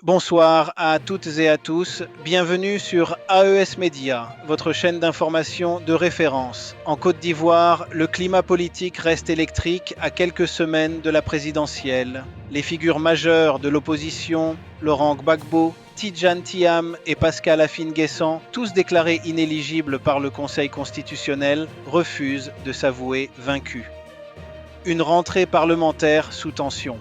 Bonsoir à toutes et à tous, bienvenue sur AES Média, votre chaîne d'information de référence. En Côte d'Ivoire, le climat politique reste électrique à quelques semaines de la présidentielle. Les figures majeures de l'opposition, Laurent Gbagbo, Tidjane Thiam et Pascal Afine-Guessant, tous déclarés inéligibles par le Conseil constitutionnel, refusent de s'avouer vaincus. Une rentrée parlementaire sous tension.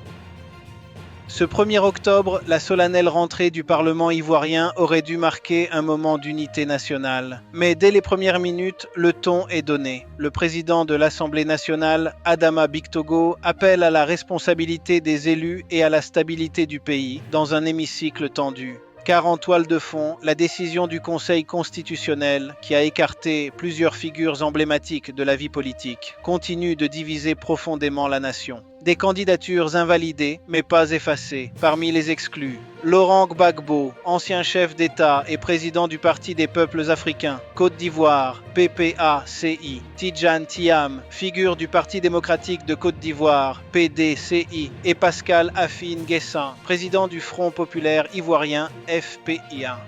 Ce 1er octobre, la solennelle rentrée du Parlement ivoirien aurait dû marquer un moment d'unité nationale. Mais dès les premières minutes, le ton est donné. Le président de l'Assemblée nationale, Adama Bictogo, appelle à la responsabilité des élus et à la stabilité du pays dans un hémicycle tendu. Car en toile de fond, la décision du Conseil constitutionnel, qui a écarté plusieurs figures emblématiques de la vie politique, continue de diviser profondément la nation. Des candidatures invalidées, mais pas effacées. Parmi les exclus, Laurent Gbagbo, ancien chef d'État et président du Parti des peuples africains, Côte d'Ivoire, PPACI. Tidjane Thiam, figure du Parti démocratique de Côte d'Ivoire, PDCI. Et Pascal Afine-Guessant, président du Front populaire ivoirien, FPIA.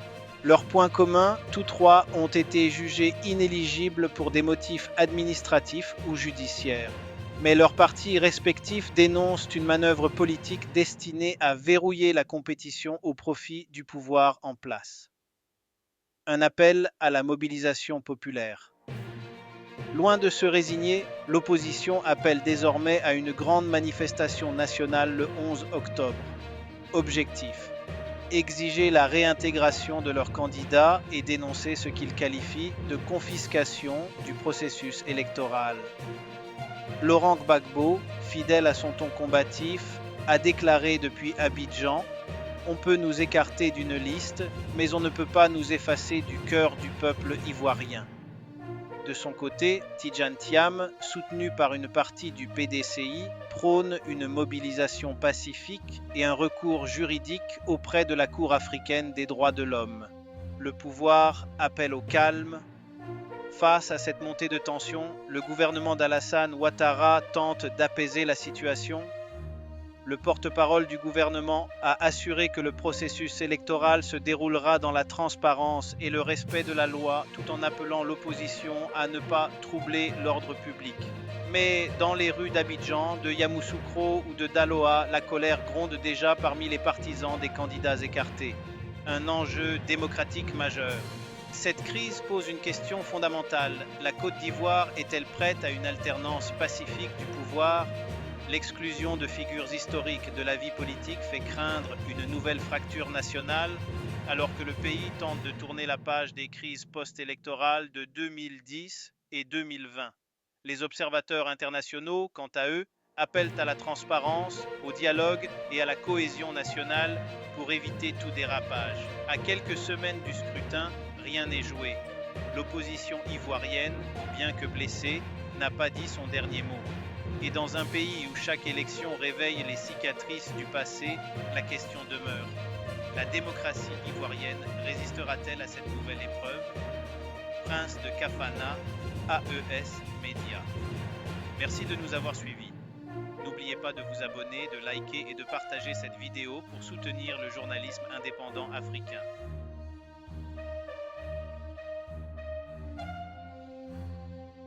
Leurs points communs, tous trois ont été jugés inéligibles pour des motifs administratifs ou judiciaires. Mais leurs partis respectifs dénoncent une manœuvre politique destinée à verrouiller la compétition au profit du pouvoir en place. Un appel à la mobilisation populaire. Loin de se résigner, l'opposition appelle désormais à une grande manifestation nationale le 11 octobre. Objectif: exiger la réintégration de leurs candidats et dénoncer ce qu'ils qualifient de confiscation du processus électoral. Laurent Gbagbo, fidèle à son ton combatif, a déclaré depuis Abidjan « On peut nous écarter d'une liste, mais on ne peut pas nous effacer du cœur du peuple ivoirien ». De son côté, Tidjane Thiam, soutenu par une partie du PDCI, prône une mobilisation pacifique et un recours juridique auprès de la Cour africaine des droits de l'homme. Le pouvoir appelle au calme. Face à cette montée de tension, le gouvernement d'Alassane Ouattara tente d'apaiser la situation. Le porte-parole du gouvernement a assuré que le processus électoral se déroulera dans la transparence et le respect de la loi, tout en appelant l'opposition à ne pas troubler l'ordre public. Mais dans les rues d'Abidjan, de Yamoussoukro ou de Daloa, la colère gronde déjà parmi les partisans des candidats écartés. Un enjeu démocratique majeur. Cette crise pose une question fondamentale. La Côte d'Ivoire est-elle prête à une alternance pacifique du pouvoir ? L'exclusion de figures historiques de la vie politique fait craindre une nouvelle fracture nationale, alors que le pays tente de tourner la page des crises post-électorales de 2010 et 2020. Les observateurs internationaux, quant à eux, appellent à la transparence, au dialogue et à la cohésion nationale pour éviter tout dérapage. À quelques semaines du scrutin, rien n'est joué. L'opposition ivoirienne, bien que blessée, n'a pas dit son dernier mot. Et dans un pays où chaque élection réveille les cicatrices du passé, la question demeure. La démocratie ivoirienne résistera-t-elle à cette nouvelle épreuve ? Prince de Kafana, AES Média. Merci de nous avoir suivis. N'oubliez pas de vous abonner, de liker et de partager cette vidéo pour soutenir le journalisme indépendant africain.